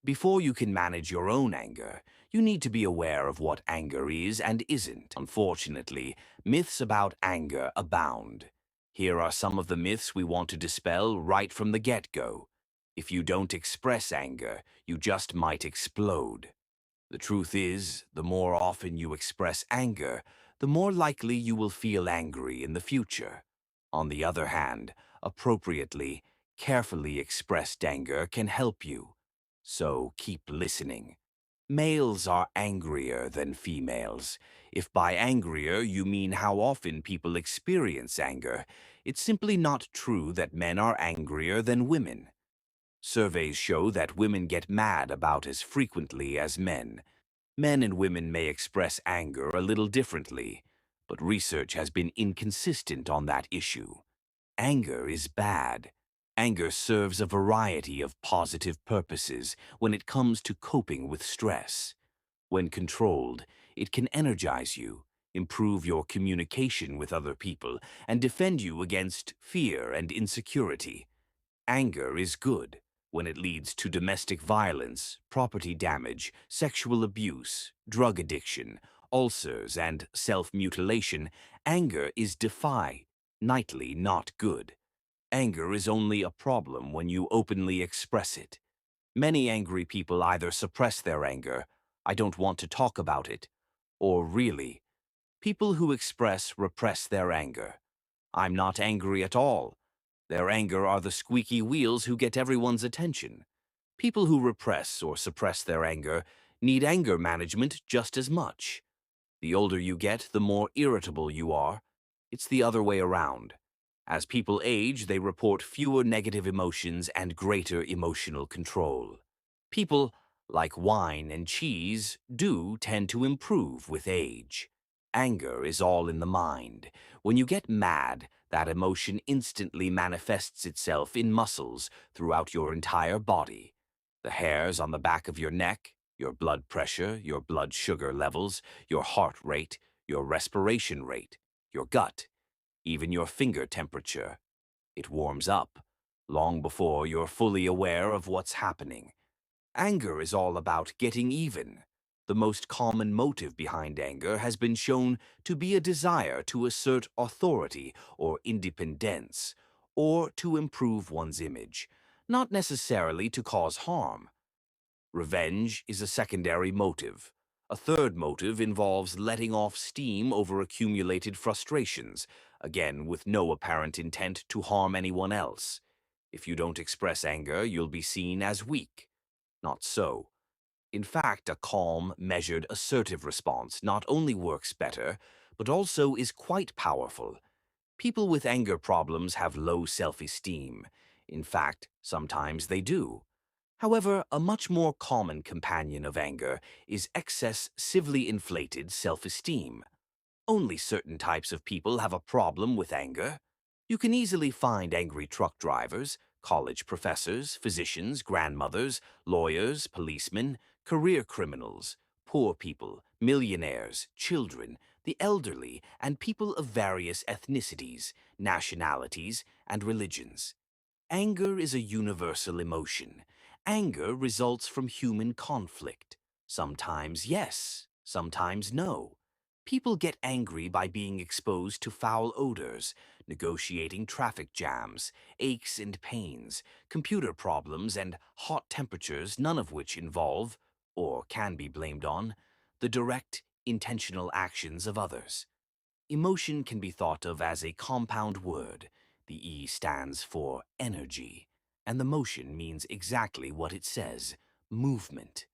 Before you can manage your own anger, you need to be aware of what anger is and isn't. Unfortunately, myths about anger abound. Here are some of the myths we want to dispel right from the get-go. If you don't express anger, you just might explode. The truth is, the more often you express anger, the more likely you will feel angry in the future. On the other hand, appropriately, carefully expressed anger can help you. So keep listening. Males are angrier than females. If by angrier you mean how often people experience anger, it's simply not true that men are angrier than women. Surveys show that women get mad about as frequently as men. Men and women may express anger a little differently, but research has been inconsistent on that issue. Anger is bad. Anger serves a variety of positive purposes when it comes to coping with stress. When controlled, it can energize you, improve your communication with other people, and defend you against fear and insecurity. Anger is good when it leads to domestic violence, property damage, sexual abuse, drug addiction, ulcers, and self-mutilation. Anger is nightly not good. Anger is only a problem when you openly express it. Many angry people either suppress their anger, I don't want to talk about it, or really, people who repress their anger. I'm not angry at all. Their anger are the squeaky wheels who get everyone's attention. People who repress or suppress their anger need anger management just as much. The older you get, the more irritable you are. It's the other way around. As people age, they report fewer negative emotions and greater emotional control. People, like wine and cheese, do tend to improve with age. Anger is all in the mind. When you get mad, that emotion instantly manifests itself in muscles throughout your entire body. The hairs on the back of your neck, your blood pressure, your blood sugar levels, your heart rate, your respiration rate, your gut, even your finger temperature. It warms up, long before you're fully aware of what's happening. Anger is all about getting even. The most common motive behind anger has been shown to be a desire to assert authority or independence, or to improve one's image, not necessarily to cause harm. Revenge is a secondary motive. A third motive involves letting off steam over accumulated frustrations, again with no apparent intent to harm anyone else. If you don't express anger, you'll be seen as weak. Not so. In fact, a calm, measured, assertive response not only works better, but also is quite powerful. People with anger problems have low self-esteem. In fact, sometimes they do. However, a much more common companion of anger is excessively inflated self-esteem. Only certain types of people have a problem with anger. You can easily find angry truck drivers, college professors, physicians, grandmothers, lawyers, policemen, career criminals, poor people, millionaires, children, the elderly, and people of various ethnicities, nationalities, and religions. Anger is a universal emotion. Anger results from human conflict. Sometimes yes, sometimes no. People get angry by being exposed to foul odors, negotiating traffic jams, aches and pains, computer problems, and hot temperatures, none of which involve, or can be blamed on, the direct, intentional actions of others. Emotion can be thought of as a compound word. The E stands for energy, and the motion means exactly what it says, movement.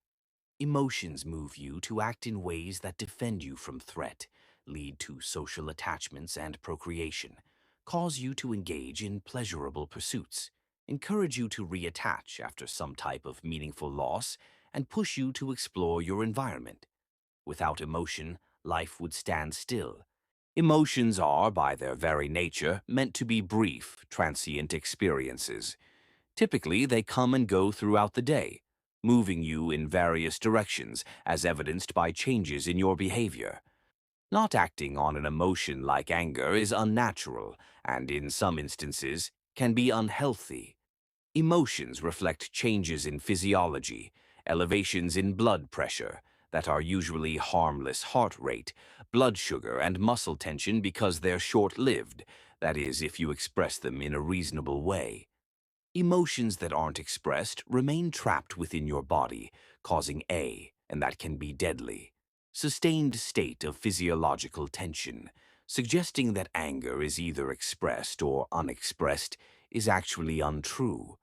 Emotions move you to act in ways that defend you from threat, lead to social attachments and procreation, cause you to engage in pleasurable pursuits, encourage you to reattach after some type of meaningful loss, and push you to explore your environment. Without emotion, life would stand still. Emotions are, by their very nature, meant to be brief, transient experiences. Typically, they come and go throughout the day, moving you in various directions, as evidenced by changes in your behavior. Not acting on an emotion like anger is unnatural and, in some instances, can be unhealthy. Emotions reflect changes in physiology, elevations in blood pressure that are usually harmless heart rate, blood sugar, and muscle tension because they're short-lived, that is, if you express them in a reasonable way. Emotions that aren't expressed remain trapped within your body, causing and that can be deadly, sustained state of physiological tension. Suggesting that anger is either expressed or unexpressed is actually untrue.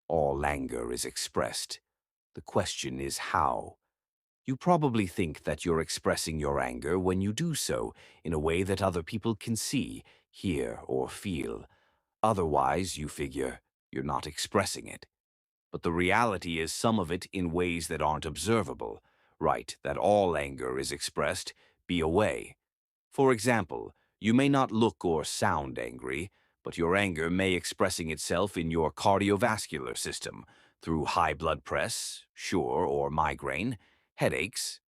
All anger is expressed. The question is how. You probably think that you're expressing your anger when you do so in a way that other people can see, hear, or feel. Otherwise, you figure, you're not expressing it. But the reality is some of it in ways that aren't observable. Right, that all anger is expressed, be a way. For example, you may not look or sound angry, but your anger may expressing itself in your cardiovascular system through high blood press, sure, or migraine, headaches,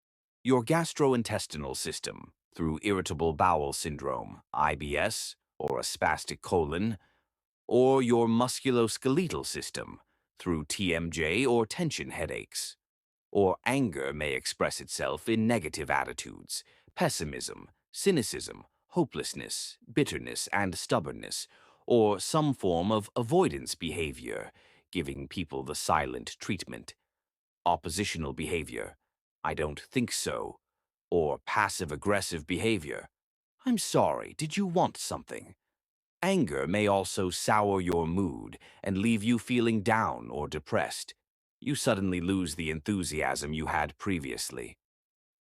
your gastrointestinal system through irritable bowel syndrome, IBS, or a spastic colon, or your musculoskeletal system through TMJ or tension headaches. Or anger may express itself in negative attitudes, pessimism, cynicism, hopelessness, bitterness, and stubbornness, or some form of avoidance behavior, giving people the silent treatment. Oppositional behavior, I don't think so, or passive-aggressive behavior, I'm sorry, did you want something? Anger may also sour your mood and leave you feeling down or depressed. You suddenly lose the enthusiasm you had previously.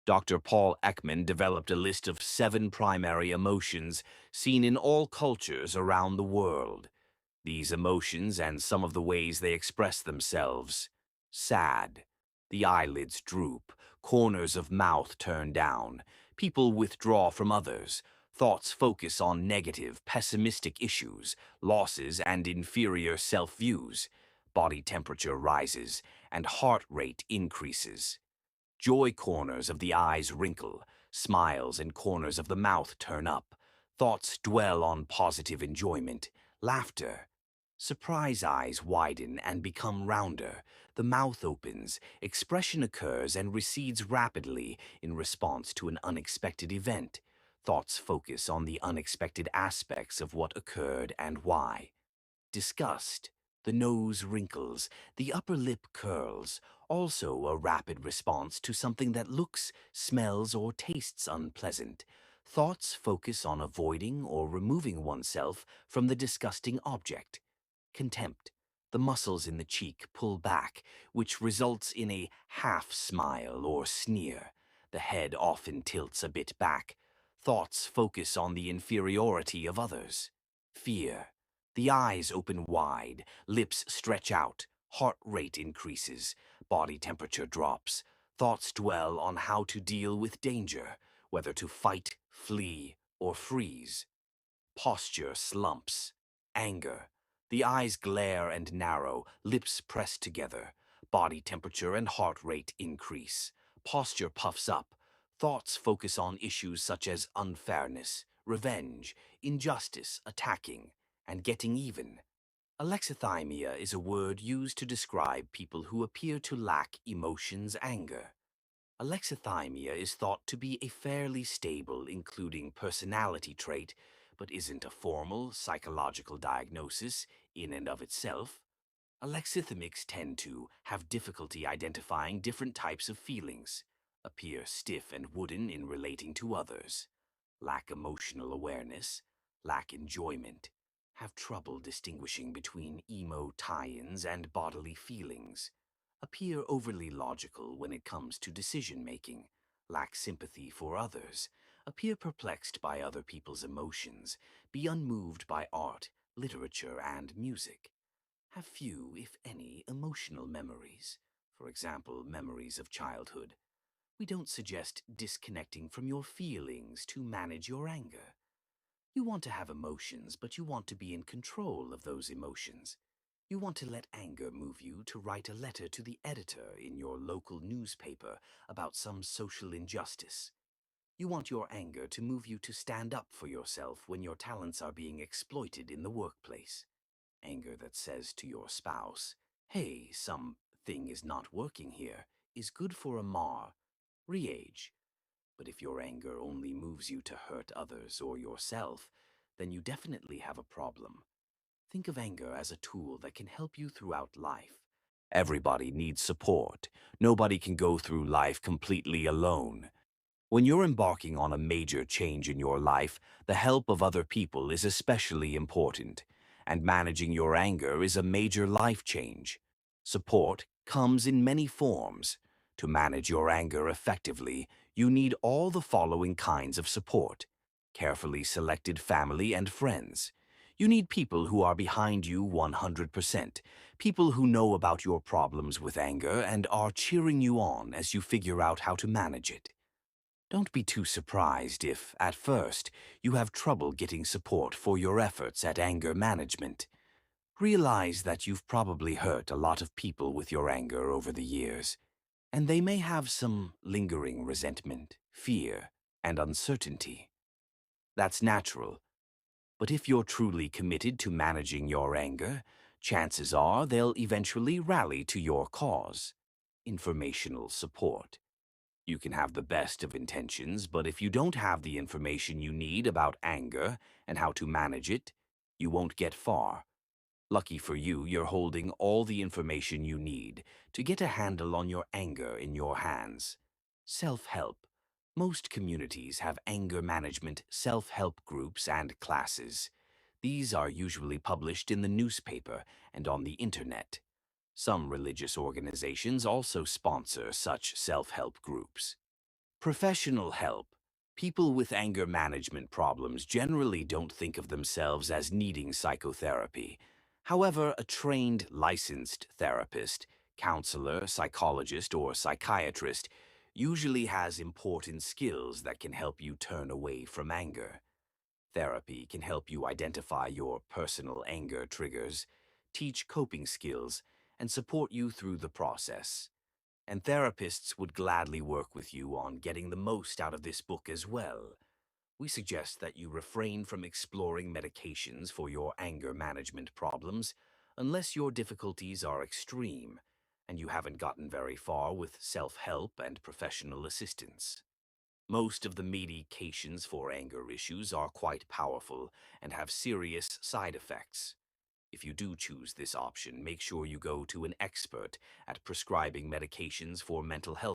Dr. Paul Ekman developed a list of 7 primary emotions seen in all cultures around the world. These emotions and some of the ways they express themselves. Sad. The eyelids droop, corners of mouth turn down. People withdraw from others. Thoughts focus on negative, pessimistic issues, losses, and inferior self-views. Body temperature rises, and heart rate increases. Joy corners of the eyes wrinkle, smiles and corners of the mouth turn up. Thoughts dwell on positive enjoyment, laughter. Surprise eyes widen and become rounder. The mouth opens, expression occurs and recedes rapidly in response to an unexpected event. Thoughts focus on the unexpected aspects of what occurred and why. Disgust. The nose wrinkles, the upper lip curls, also a rapid response to something that looks, smells, or tastes unpleasant. Thoughts focus on avoiding or removing oneself from the disgusting object. Contempt. The muscles in the cheek pull back, which results in a half smile or sneer. The head often tilts a bit back. Thoughts focus on the inferiority of others. Fear. The eyes open wide, lips stretch out, heart rate increases, body temperature drops. Thoughts dwell on how to deal with danger, whether to fight, flee, or freeze. Posture slumps. Anger. The eyes glare and narrow, lips pressed together. Body temperature and heart rate increase. Posture puffs up. Thoughts focus on issues such as unfairness, revenge, injustice, attacking, and getting even. Alexithymia is a word used to describe people who appear to lack emotions anger. Alexithymia is thought to be a fairly stable, including personality trait, but isn't a formal psychological diagnosis in and of itself. Alexithymics tend to have difficulty identifying different types of feelings, appear stiff and wooden in relating to others, lack emotional awareness, lack enjoyment, have trouble distinguishing between emo tie-ins and bodily feelings, appear overly logical when it comes to decision-making, lack sympathy for others, appear perplexed by other people's emotions, be unmoved by art, literature, and music, have few, if any, emotional memories, for example, memories of childhood. We don't suggest disconnecting from your feelings to manage your anger. You want to have emotions, but you want to be in control of those emotions. You want to let anger move you to write a letter to the editor in your local newspaper about some social injustice. You want your anger to move you to stand up for yourself when your talents are being exploited in the workplace. Anger that says to your spouse, "Hey, something is not working here," is good for a re-age. But if your anger only moves you to hurt others or yourself, then you definitely have a problem. Think of anger as a tool that can help you throughout life. Everybody needs support. Nobody can go through life completely alone. When you're embarking on a major change in your life, the help of other people is especially important, and managing your anger is a major life change. Support comes in many forms. To manage your anger effectively, you need all the following kinds of support. Carefully selected family and friends. You need people who are behind you 100%, people who know about your problems with anger and are cheering you on as you figure out how to manage it. Don't be too surprised if, at first, you have trouble getting support for your efforts at anger management. Realize that you've probably hurt a lot of people with your anger over the years, and they may have some lingering resentment, fear, and uncertainty. That's natural, but if you're truly committed to managing your anger, chances are they'll eventually rally to your cause. Informational support. You can have the best of intentions, but if you don't have the information you need about anger and how to manage it, you won't get far. Lucky for you, you're holding all the information you need to get a handle on your anger in your hands. Self-help. Most communities have anger management self-help groups and classes. These are usually published in the newspaper and on the internet. Some religious organizations also sponsor such self-help groups. Professional help. People with anger management problems generally don't think of themselves as needing psychotherapy. However, a trained, licensed therapist, counselor, psychologist, or psychiatrist usually has important skills that can help you turn away from anger. Therapy can help you identify your personal anger triggers, teach coping skills, and support you through the process. And therapists would gladly work with you on getting the most out of this book as well. We suggest that you refrain from exploring medications for your anger management problems unless your difficulties are extreme and you haven't gotten very far with self-help and professional assistance. Most of the medications for anger issues are quite powerful and have serious side effects. If you do choose this option, make sure you go to an expert at prescribing medications for mental health